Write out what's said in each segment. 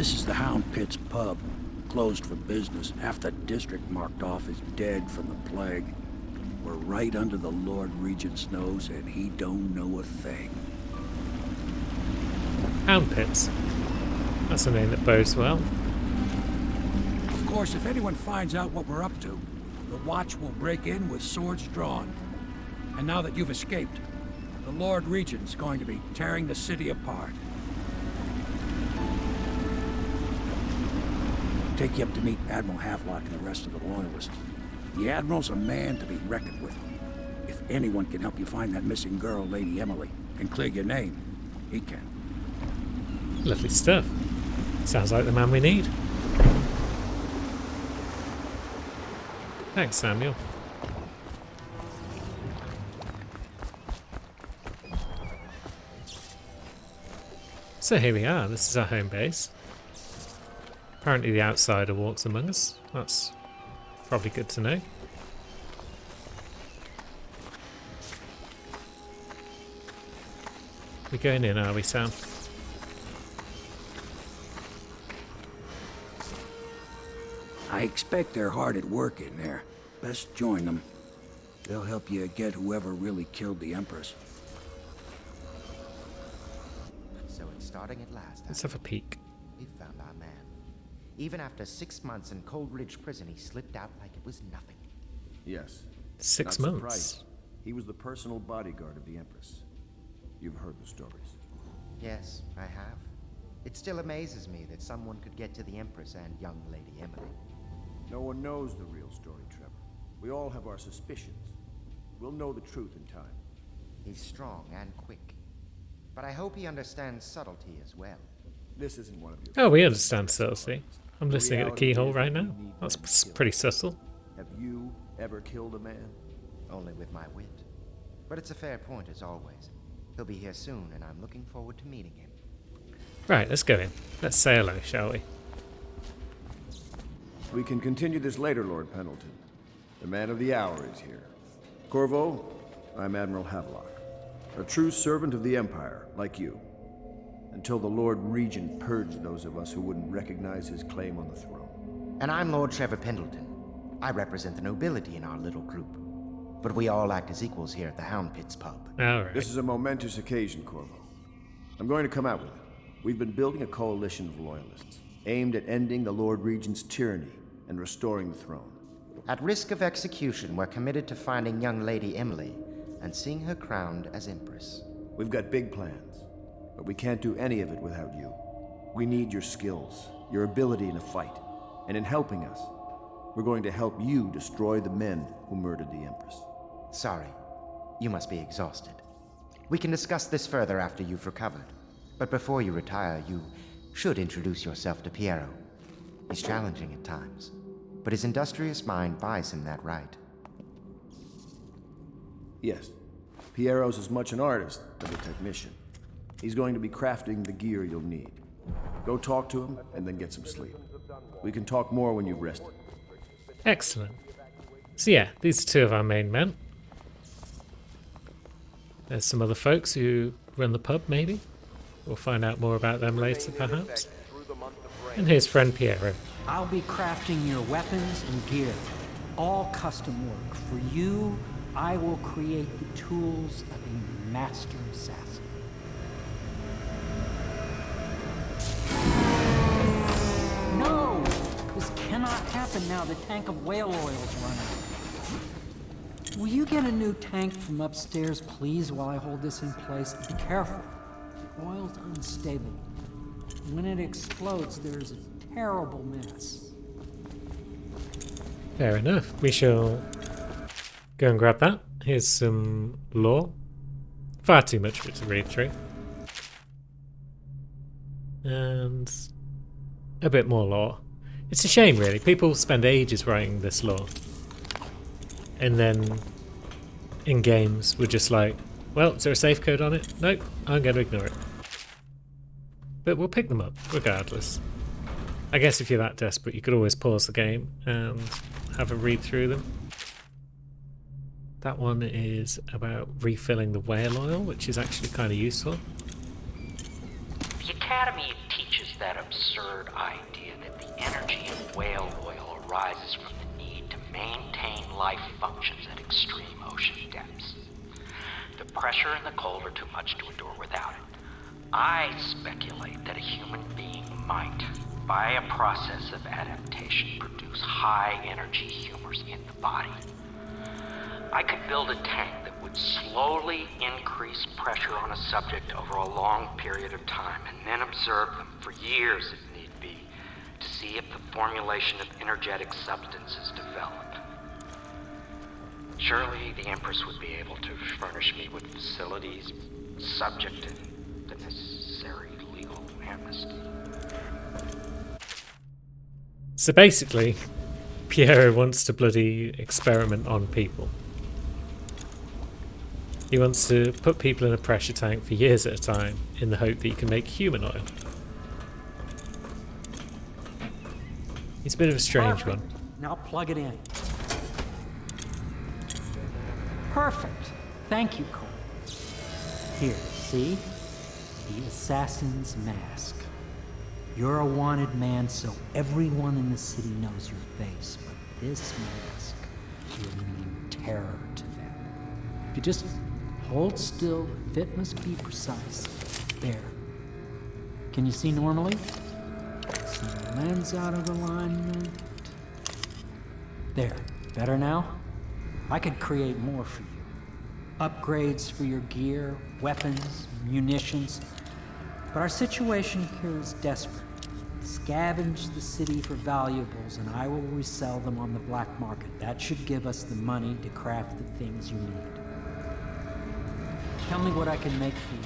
This is the Hound Pits pub. Closed for business. Half the district marked off as dead from the plague. We're right under the Lord Regent's nose, and he don't know a thing. Hound Pits. That's a name that bodes well. Of course, if anyone finds out what we're up to, the Watch will break in with swords drawn. And now that you've escaped, the Lord Regent's going to be tearing the city apart. Take you up to meet Admiral Havelock and the rest of the Loyalists. The Admiral's a man to be reckoned with. If anyone can help you find that missing girl, Lady Emily, and clear your name, he can. Lovely stuff. Sounds like the man we need. Thanks, Samuel. So here we are. This is our home base. Apparently the outsider walks among us. That's probably good to know. We're going in, are we, Sam? I expect they're hard at work in there. Best join them. They'll help you get whoever really killed the Empress. So it's starting at last. Let's have a peek. We found our man. Even after 6 months in Cold Ridge Prison, he slipped out like it was nothing. Yes. 6 Not months. surprised. He was the personal bodyguard of the Empress. You've heard the stories. Yes, I have. It still amazes me that someone could get to the Empress and young Lady Emily. No one knows the real story, Trevor. We all have our suspicions. We'll know the truth in time. He's strong and quick. But I hope he understands subtlety as well. This isn't one of your... Oh, we understand subtlety. I'm listening at the keyhole right now. That's pretty subtle. Have you ever killed a man? Only with my wit. But it's a fair point as always. He'll be here soon, and I'm looking forward to meeting him. Right, let's go in. Let's say hello, shall we? We can continue this later, Lord Pendleton. The man of the hour is here. Corvo, I'm Admiral Havelock. A true servant of the Empire, like you. Until the Lord Regent purged those of us who wouldn't recognize his claim on the throne. And I'm Lord Trevor Pendleton. I represent the nobility in our little group. But we all act as equals here at the Hound Pits pub. Alright. This is a momentous occasion, Corvo. I'm going to come out with it. We've been building a coalition of loyalists, aimed at ending the Lord Regent's tyranny and restoring the throne. At risk of execution, we're committed to finding young Lady Emily and seeing her crowned as Empress. We've got big plans, but we can't do any of it without you. We need your skills, your ability in a fight, and in helping us, we're going to help you destroy the men who murdered the Empress. Sorry, you must be exhausted. We can discuss this further after you've recovered. But before you retire, you should introduce yourself to Piero. He's challenging at times, but his industrious mind buys him that right. Yes, Piero's as much an artist as a technician. He's going to be crafting the gear you'll need. Go talk to him, and then get some sleep. We can talk more when you've rested. Excellent. So yeah, these are two of our main men. There's some other folks who run the pub, maybe. We'll find out more about them later, perhaps. And here's friend Piero. I'll be crafting your weapons and gear. All custom work. For you, I will create the tools of a master assassin. No! This cannot happen now. The tank of whale oil's running. Will you get a new tank from upstairs, please, while I hold this in place? Be careful. The oil's unstable. When it explodes, there's a terrible mess. Fair enough. We shall go and grab that. Here's some lore. Far too much of it to read through. And a bit more lore. It's a shame, really. People spend ages writing this lore. And then in games, we're just like, well, is there a safe code on it? Nope, I'm going to ignore it. But we'll pick them up, regardless. I guess if you're that desperate, you could always pause the game and have a read through them. That one is about refilling the whale oil, which is actually kind of useful. The Academy teaches that absurd idea that the energy in whale oil arises from the need to maintain life functions at extreme ocean depths. The pressure and the cold are too much to endure without it. I speculate that a human being might, by a process of adaptation, produce high-energy humors in the body. I could build a tank that would slowly increase pressure on a subject over a long period of time, and then observe them for years if need be, to see if the formulation of energetic substances developed. Surely the Empress would be able to furnish me with facilities, subject to the necessary legal amnesty. So basically, Piero wants to bloody experiment on people. He wants to put people in a pressure tank for years at a time in the hope that he can make human oil. He's a bit of a strange Perfect. one. Now plug it in. Perfect. Thank you, Cole. Here, see? The assassin's mask. You're a wanted man, so everyone in the city knows your face, but this mask will mean terror to them. If you just hold still, the fit must be precise. There. Can you see normally? See the lens out of alignment. There. Better now? I could create more for you. Upgrades for your gear, weapons, munitions. But our situation here is desperate. Scavenge the city for valuables and I will resell them on the black market. That should give us the money to craft the things you need. Tell me what I can make for you.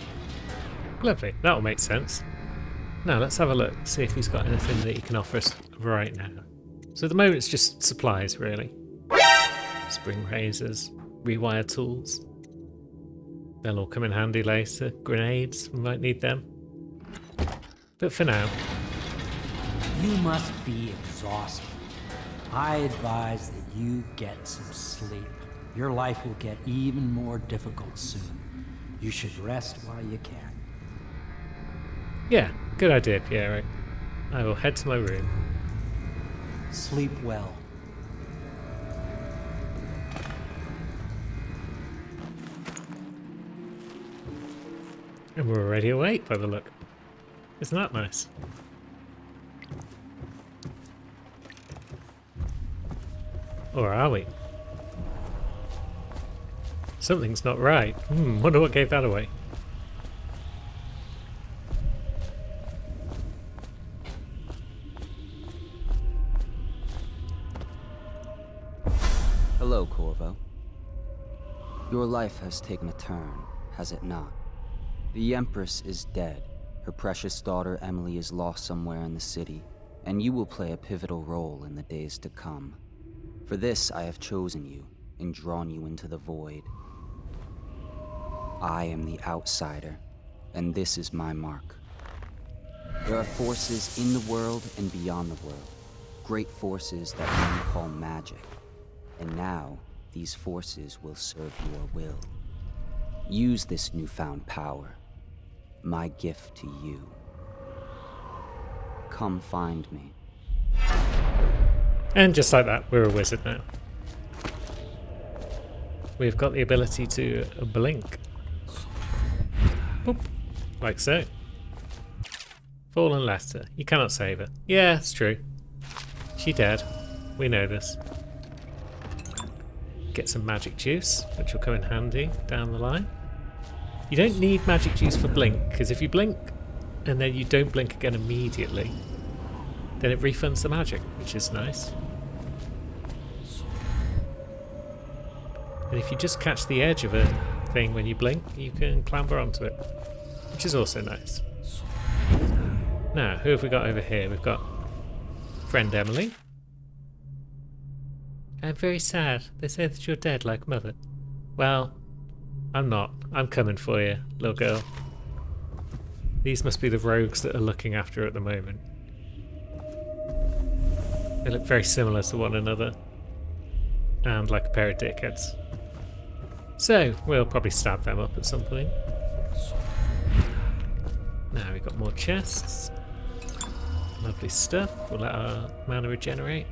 Lovely, that'll make sense. Now let's have a look, see if he's got anything that he can offer us right now. So at the moment it's just supplies really. Spring razors, rewire tools. They'll all come in handy later. Grenades, we might need them. But for now, You must be exhausted. I advise that you get some sleep. Your life will get even more difficult soon. You should rest while you can. yeah, good idea, Piero. I will head to my room. Sleep well. And we're already awake by the look. Isn't that nice? Or are we? Something's not right. Wonder what gave that away. Hello, Corvo. Your life has taken a turn, has it not? The Empress is dead. Her precious daughter Emily is lost somewhere in the city, and you will play a pivotal role in the days to come. For this I have chosen you and drawn you into the void. I am the outsider, and this is my mark. There are forces in the world and beyond the world, great forces that men call magic. And now, these forces will serve your will. Use this newfound power, my gift to you. Come find me. And just like that, we're a wizard now. We've got the ability to blink. Boop. Like so. Fallen letter. You cannot save her. Yeah, it's true. She dead. We know this. Get some magic juice, which will come in handy down the line. You don't need magic juice for blink, because if you blink and then you don't blink again immediately, then it refunds the magic, which is nice. And if you just catch the edge of a thing when you blink, you can clamber onto it, which is also nice. Now, who have we got over here? We've got friend Emily. I'm very sad. They say that you're dead like Mother. Well, I'm not. I'm coming for you, little girl. These must be the rogues that are looking after her at the moment. They look very similar to one another. And like a pair of dickheads. So, we'll probably stab them up at some point. Now we've got more chests. Lovely stuff. We'll let our mana regenerate.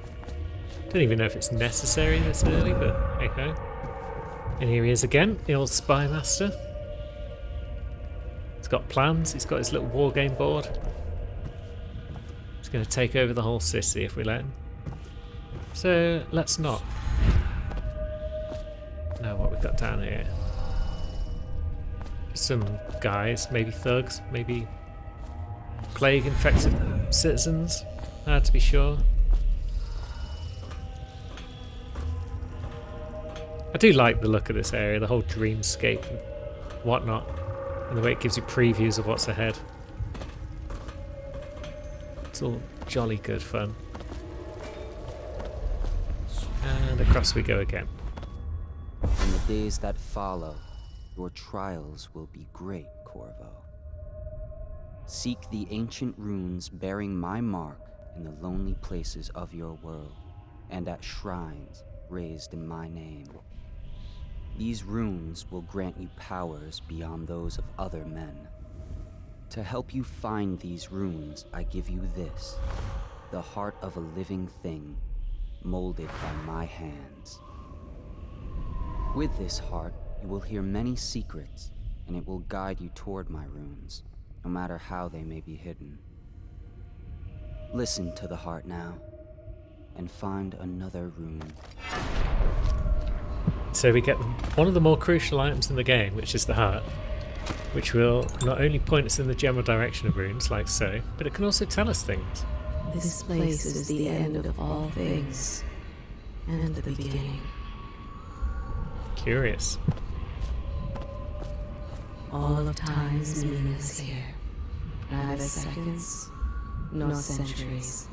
Don't even know if it's necessary this early, but hey ho. And here he is again, the old Spy Master. He's got plans, he's got his little war game board. He's going to take over the whole city if we let him. So let's not. Now what we've got down here. Some guys, maybe thugs, maybe plague infected citizens. Hard to be sure. I do like the look of this area, the whole dreamscape and whatnot, and the way it gives you previews of what's ahead. It's all jolly good fun. And across we go again. In the days that follow, your trials will be great, Corvo. Seek the ancient runes bearing my mark in the lonely places of your world, and at shrines raised in my name. These runes will grant you powers beyond those of other men. To help you find these runes, I give you this, the heart of a living thing, molded by my hands. With this heart, you will hear many secrets, and it will guide you toward my runes, no matter how they may be hidden. Listen to the heart now, and find another rune. So we get one of the more crucial items in the game, which is the heart, which will not only point us in the general direction of runes, like so, but it can also tell us things. This place is the end of all things, and the beginning. Curious. All of time's meaning is here. Neither seconds, nor centuries.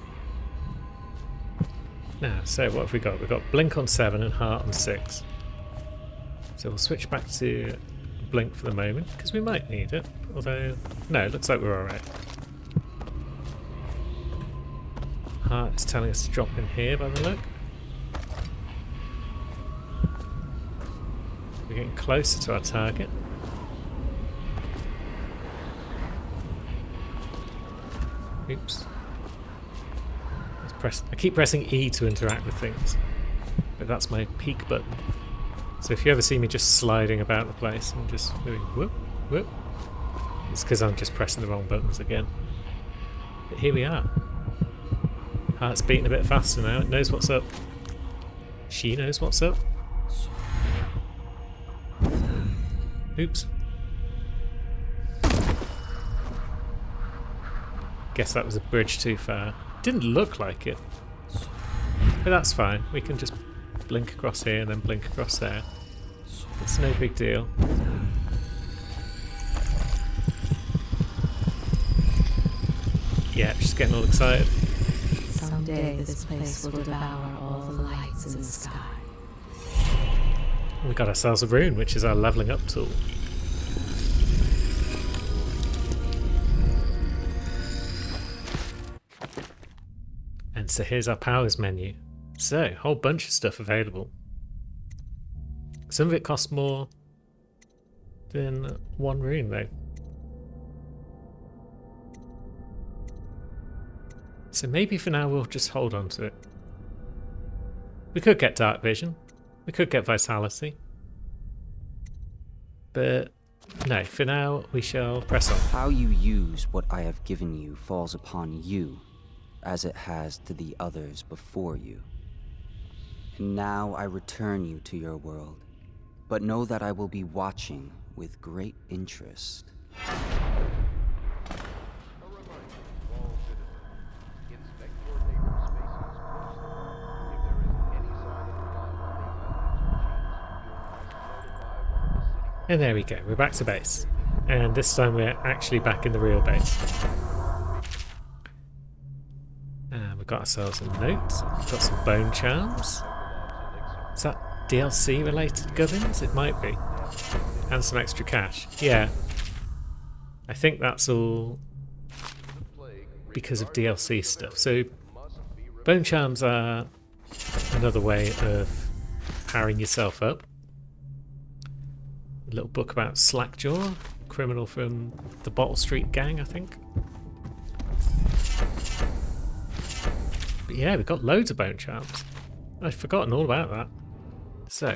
Now, so what have we got? We've got Blink on 7 and Heart on 6. So we'll switch back to Blink for the moment, because we might need it. Although, no, it looks like we're alright. Heart is telling us to drop in here by the look. We're getting closer to our target. Oops. I keep pressing E to interact with things, but that's my peek button. So if you ever see me just sliding about the place and just doing whoop, whoop, it's because I'm just pressing the wrong buttons again. But here we are. Heart's beating a bit faster now, it knows what's up. She knows what's up. Oops. Guess that was a bridge too far. Didn't look like it. But that's fine. We can just blink across here and then blink across there. It's no big deal. Yeah, she's getting all excited. Someday this place will devour all the lights in the sky. We got ourselves a rune, which is our leveling up tool. And so here's our powers menu. So, a whole bunch of stuff available. Some of it costs more than one rune though. So maybe for now we'll just hold on to it. We could get Dark Vision. We could get Vitality. But no, for now we shall press on. How you use what I have given you falls upon you, as it has to the others before you. And now I return you to your world, but know that I will be watching with great interest. And there we go, we're back to base. And this time we're actually back in the real base. And we've got ourselves a note, we've got some bone charms. Is that DLC related gubbins? It might be. And some extra cash. Yeah. I think that's all because of DLC stuff. So bone charms are another way of powering yourself up. A little book about Slackjaw, criminal from the Bottle Street Gang, I think. But yeah, we've got loads of bone charms. I'd forgotten all about that. So,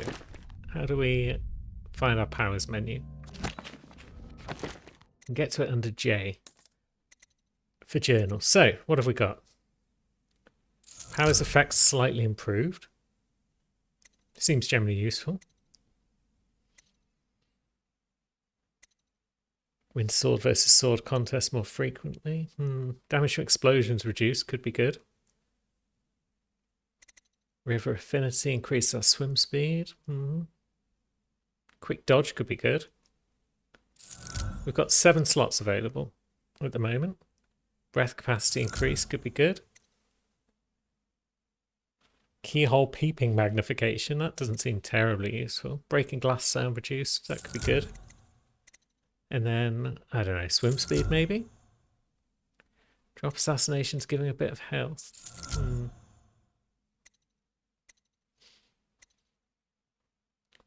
how do we find our powers menu? Get to it under J for journal. So, what have we got? Powers effects slightly improved. Seems generally useful. Win sword versus sword contest more frequently. Damage from explosions reduced, could be good. River affinity increase our swim speed. Quick dodge could be good. We've got 7 slots available at the moment. Breath capacity increase could be good. Keyhole peeping magnification, that doesn't seem terribly useful. Breaking glass sound reduced, that could be good. And then, I don't know, swim speed maybe? Drop assassinations giving a bit of health.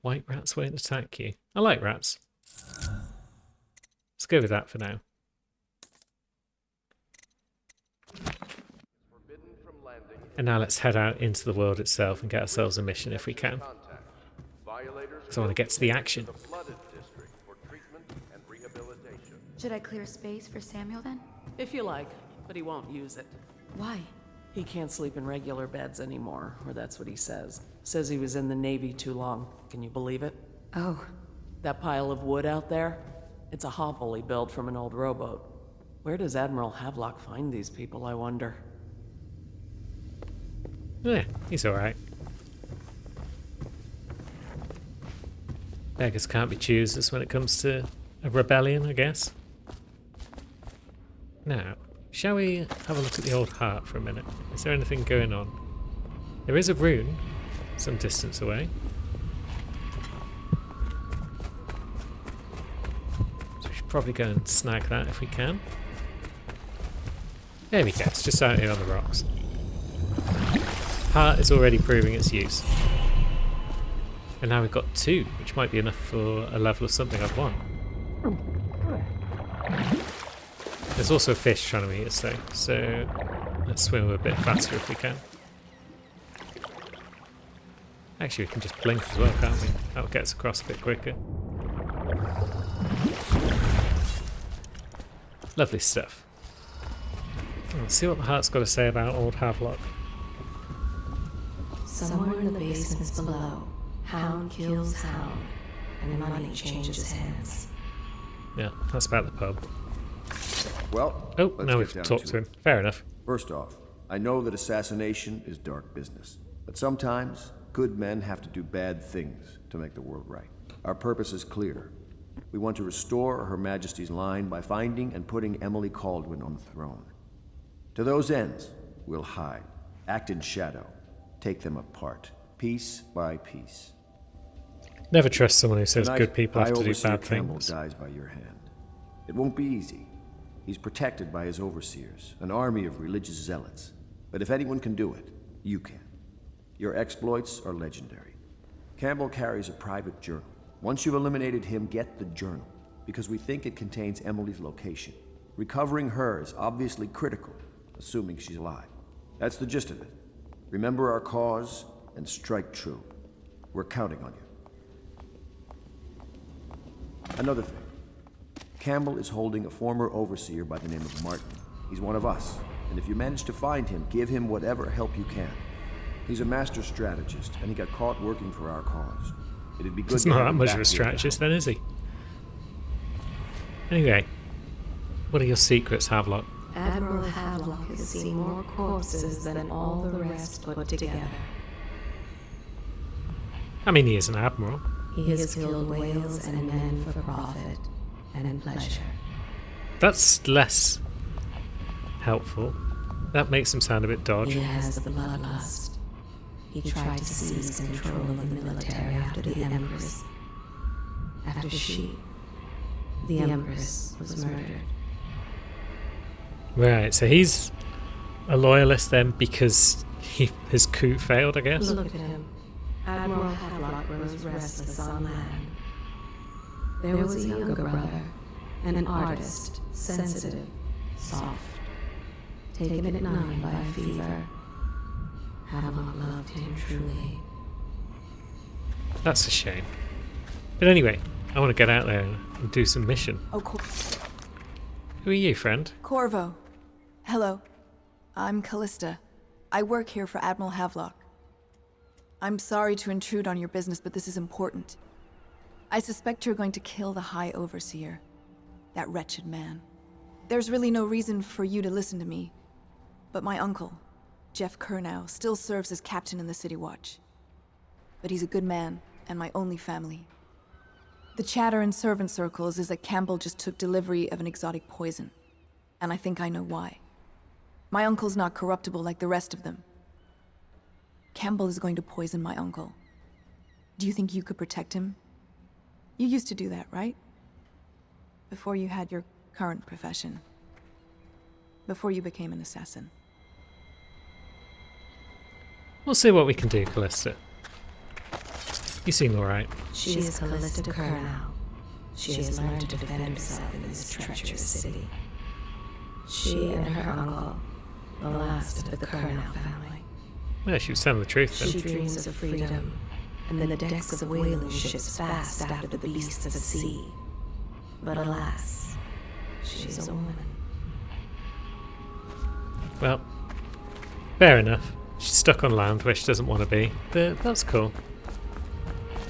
White rats won't attack you. I like rats. Let's go with that for now. And now let's head out into the world itself and get ourselves a mission if we can. So I want to get to the action. Should I clear space for Samuel then? If you like, but he won't use it. Why? He can't sleep in regular beds anymore, or that's what he says. Says he was in the Navy too long. Can you believe it? Oh. That pile of wood out there? It's a hovel he built from an old rowboat. Where does Admiral Havelock find these people, I wonder? Yeah, he's alright. Beggars can't be choosers when it comes to a rebellion, I guess. Now, shall we have a look at the old heart for a minute? Is there anything going on? There is a rune some distance away. So we should probably go and snag that if we can. There we go, it's just out here on the rocks. Heart is already proving its use. And now we've got 2, which might be enough for a level of something I've won. There's also a fish trying to eat us though, so let's swim a bit faster if we can. Actually, we can just blink as well, can't we? That'll get us across a bit quicker. Lovely stuff. Let's see what the heart's got to say about old Havelock. Somewhere in the basements below, hound kills hound, and money changes hands. Yeah, that's about the pub. Well, Oh, let's now get we've down talked to to it. him. Fair enough. First off, I know that assassination is dark business, but sometimes good men have to do bad things to make the world right. Our purpose is clear. We want to restore Her Majesty's line by finding and putting Emily Kaldwin on the throne. To those ends, we'll hide, act in shadow, take them apart, piece by piece. Never trust someone who says Tonight, good people have to do Overseer bad Campbell things. dies by your hand. It won't be easy. He's protected by his overseers, an army of religious zealots. But if anyone can do it, you can. Your exploits are legendary. Campbell carries a private journal. Once you've eliminated him, get the journal, because we think it contains Emily's location. Recovering her is obviously critical, assuming she's alive. That's the gist of it. Remember our cause and strike true. We're counting on you. Another thing. Campbell is holding a former overseer by the name of Martin. He's one of us, and if you manage to find him, give him whatever help you can. He's a master strategist, and he got caught working for our cause. It'd be good He's to not have that him much back of a here to strategist help. then, is he? Anyway, what are your secrets, Havelock? Admiral Havelock has seen more corpses than all the rest put together. I mean, he is an admiral. He has killed whales and men for profit and pleasure. That's less helpful. That makes him sound a bit dodgy. He has the bloodlust. He tried to seize control of the military after the Empress. After the Empress was murdered. Right, so he's a loyalist then because his coup failed, I guess? Look at him. Admiral Havelock grows restless on land. There was a younger brother, an artist, sensitive, soft, taken at 9 by a fever, Havelock loved him truly. That's a shame. But anyway, I want to get out there and do some mission. Oh, Who are you, friend? Corvo. Hello. I'm Callista. I work here for Admiral Havelock. I'm sorry to intrude on your business, but this is important. I suspect you're going to kill the High Overseer. That wretched man. There's really no reason for you to listen to me. But my uncle, Jeff Kernow, still serves as captain in the City Watch. But he's a good man, and my only family. The chatter in servant circles is that Campbell just took delivery of an exotic poison. And I think I know why. My uncle's not corruptible like the rest of them. Campbell is going to poison my uncle. Do you think you could protect him? You used to do that, right? Before you had your current profession. Before you became an assassin. We'll see what we can do, Callista. You seem alright. She is Callista Kernow. She has learned to defend herself in this treacherous city. She and her uncle, the last of the Kernow family. Yeah, she was telling the truth then. She dreams of freedom, and the decks of whaling ships fast after the beasts of the sea. But alas, she is a woman. Well, fair enough. She's stuck on land where she doesn't want to be, but that's cool.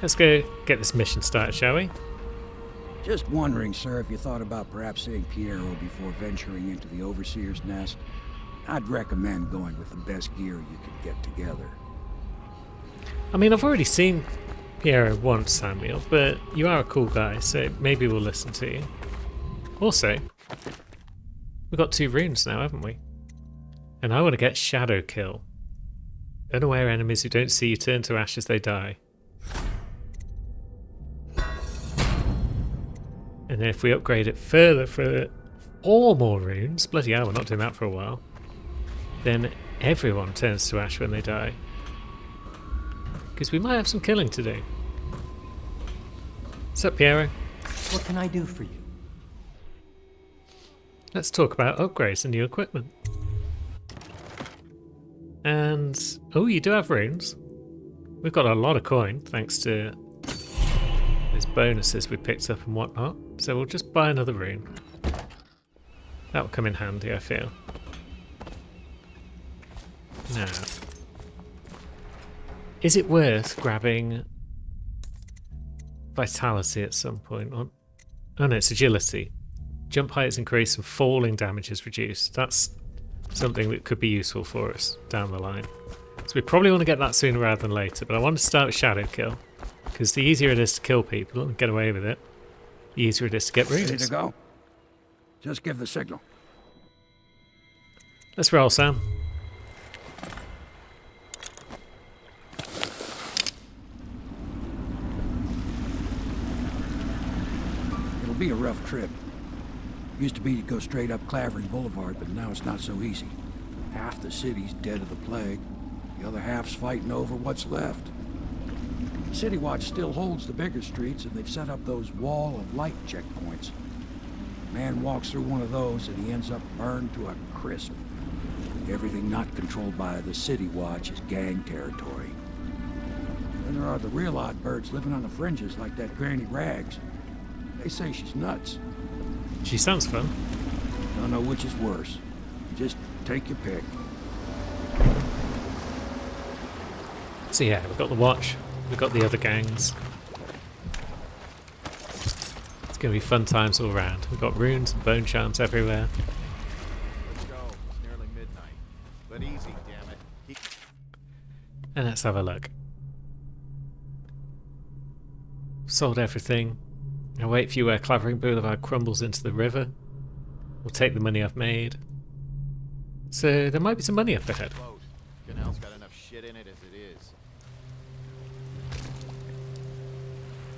Let's go get this mission started, shall we? Just wondering, sir, if you thought about perhaps seeing Piero before venturing into the Overseer's nest. I'd recommend going with the best gear you could get together. I mean, I've already seen Piero once, Samuel, but you are a cool guy, so maybe we'll listen to you. Also, we've got 2 runes now, haven't we? And I want to get Shadow Kill. Unaware enemies who don't see you turn to ash as they die. And then if we upgrade it further for 4 more runes, bloody hell, we're not doing that for a while, then everyone turns to ash when they die. Because we might have some killing to do. What's up, Piero? What can I do for you? Let's talk about upgrades and new equipment. And, oh, you do have runes. We've got a lot of coin, thanks to those bonuses we picked up and whatnot. So we'll just buy another rune. That will come in handy, I feel. Now, is it worth grabbing Vitality at some point? Oh no, it's Agility. Jump height is increased and falling damage is reduced. That's something that could be useful for us down the line. So we probably want to get that sooner rather than later, but I want to start with Shadow Kill, because the easier it is to kill people and get away with it, the easier it is to get runes. Ready to go? Just give the signal. Let's roll, Sam. It'll be a rough trip. Used to be to go straight up Clavering Boulevard, but now it's not so easy. Half the city's dead of the plague. The other half's fighting over what's left. City Watch still holds the bigger streets, and they've set up those wall of light checkpoints. Man walks through one of those, and he ends up burned to a crisp. Everything not controlled by the City Watch is gang territory. Then there are the real odd birds living on the fringes, like that Granny Rags. They say she's nuts. She sounds fun. Don't know which is worse. Just take your pick. So yeah, we've got the Watch, we've got the other gangs. It's going to be fun times all round. We've got runes and bone charms everywhere. Let's go. It's nearly midnight. But easy, damn it. And let's have a look. Sold everything. I'll wait for you where Clavering Boulevard crumbles into the river. We'll take the money I've made. So there might be some money up ahead. Canal's got enough shit in it as it is.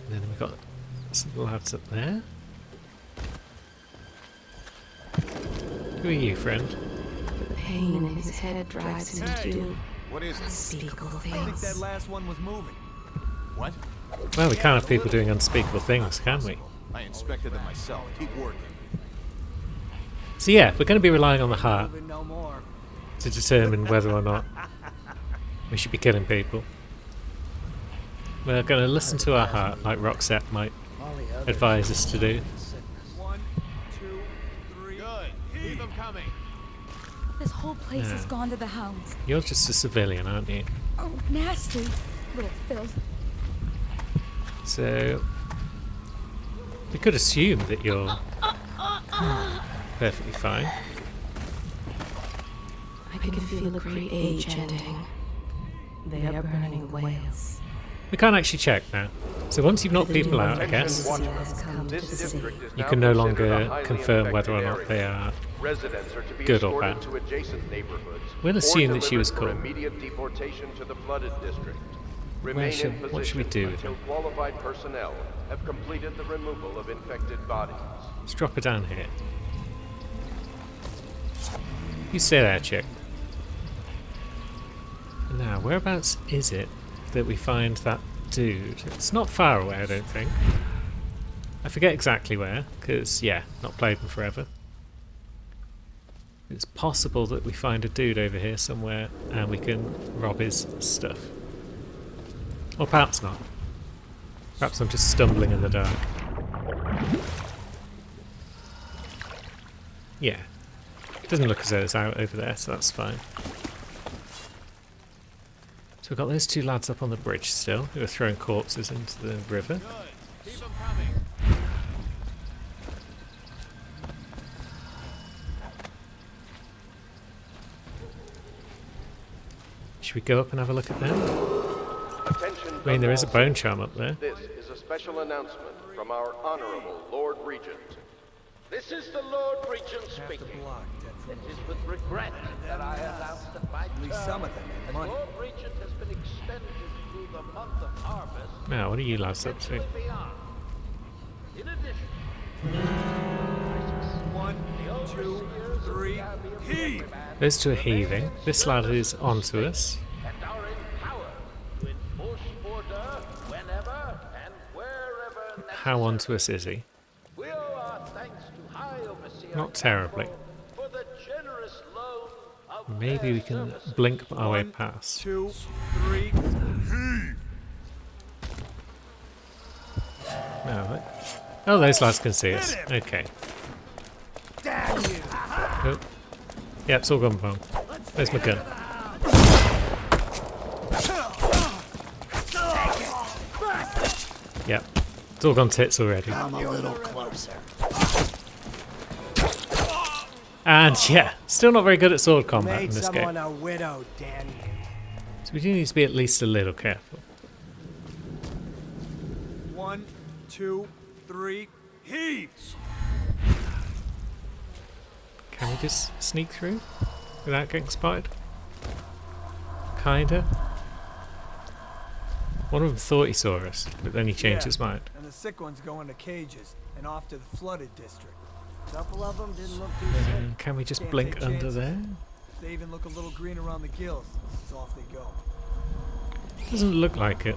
And then we've got some lads up there. Who are you, friend? The pain in his head drives him to do What is it? unspeakable I think that things. last one was moving. What? Well, we can't have people doing unspeakable things, can we? I inspected them myself. Keep working. So yeah, we're going to be relying on the heart No more. to determine whether or not We should be killing people. We're going to listen to our heart, like Roxette might advise us to do. 1, 2, 3. Good. Keep them coming. This whole place Yeah. has gone to the hounds. You're just a civilian, aren't you? Oh, nasty. Little filth. So we could assume that you're perfectly fine. I can feel a great age ending. They are burning the whales. We can't actually check now. So once you've knocked people out, I guess, you can no longer confirm whether or not they are Residents are to be good or escorted bad. to adjacent neighborhoods. We'll assume that she was or cool. immediate deportation to the flooded district. Remain in position What should we do with until them? qualified personnel have completed the removal of infected bodies. Let's drop her down here. You stay there, chick. Now, whereabouts is it that we find that dude? It's not far away, I don't think. I forget exactly where, because, yeah, not played him forever. It's possible that we find a dude over here somewhere and we can rob his stuff. Or perhaps not. Perhaps I'm just stumbling in the dark. Yeah. It doesn't look as though it's out over there, so that's fine. So we've got those two lads up on the bridge still, who are throwing corpses into the river. Good. Keep them coming. Should we go up and have a look at them? Attention, I mean, there is a Dunwall bone charm up there. This is a special announcement from our Honorable Lord Regent. This is the Lord Regent speaking. It is with regret that I announce that my term as Lord Regent has been extended through the month of harvest. Now, what are you lads up to? and beyond. In addition, 1, 2, 3. Heave! Those two are heaving. This lad is onto us. and are empowered to enforce order whenever and wherever necessary. How onto us is he? We owe our thanks to High Overseer Not terribly. for the generous loan of Maybe we can blink our way past. 2, 3. Heave! No, oh, those lads can see us. Okay. Oh. Yep, it's all gone wrong. There's my gun. Yep, it's all gone tits already. I'm a little closer. And yeah, still not very good at sword combat in Made this someone game. a widow, Danny. So we do need to be at least a little careful. 1, 2, 3. Heave! Can we just sneak through without getting spotted? Kinda. One of them thought he saw us, but then he changed his mind. And the sick ones go into cages and off to the flooded district. A couple of them didn't look too sick. Can we just Can't blink take under chances. there? They even look a little green around the gills, so off they go. Doesn't look like it.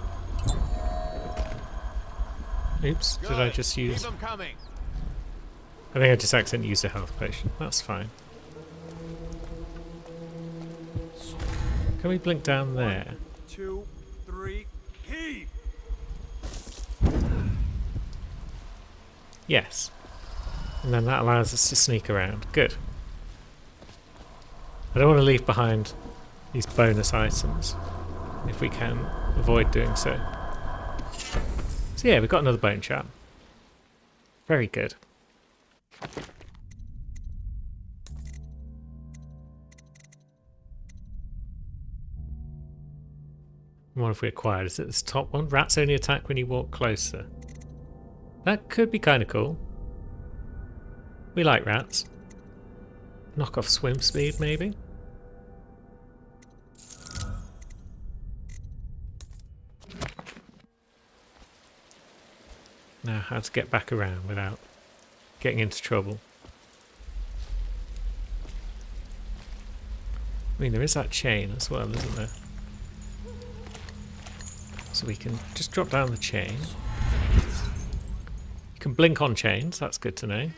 Oops, did I just use... Keep them coming. I think I just accidentally used a health potion. That's fine. Can we blink down there? 2, 3. Heave! Yes. And then that allows us to sneak around. Good. I don't want to leave behind these bonus items if we can avoid doing so. So yeah, we've got another bone charm. Very good. What have we acquired? Is it this top one? Rats only attack when you walk closer. That could be kind of cool. We like rats. Knock off swim speed, maybe? Now, how to get back around without getting into trouble. I mean, there is that chain as well, isn't there? So we can just drop down the chain. You can blink on chains, that's good to know.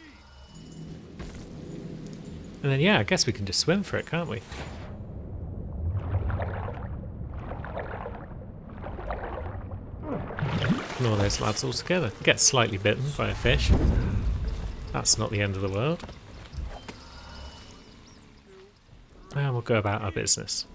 And then, yeah, I guess we can just swim for it, can't we? ignore those lads altogether. Get slightly bitten by a fish. That's not the end of the world. And we'll go about our business.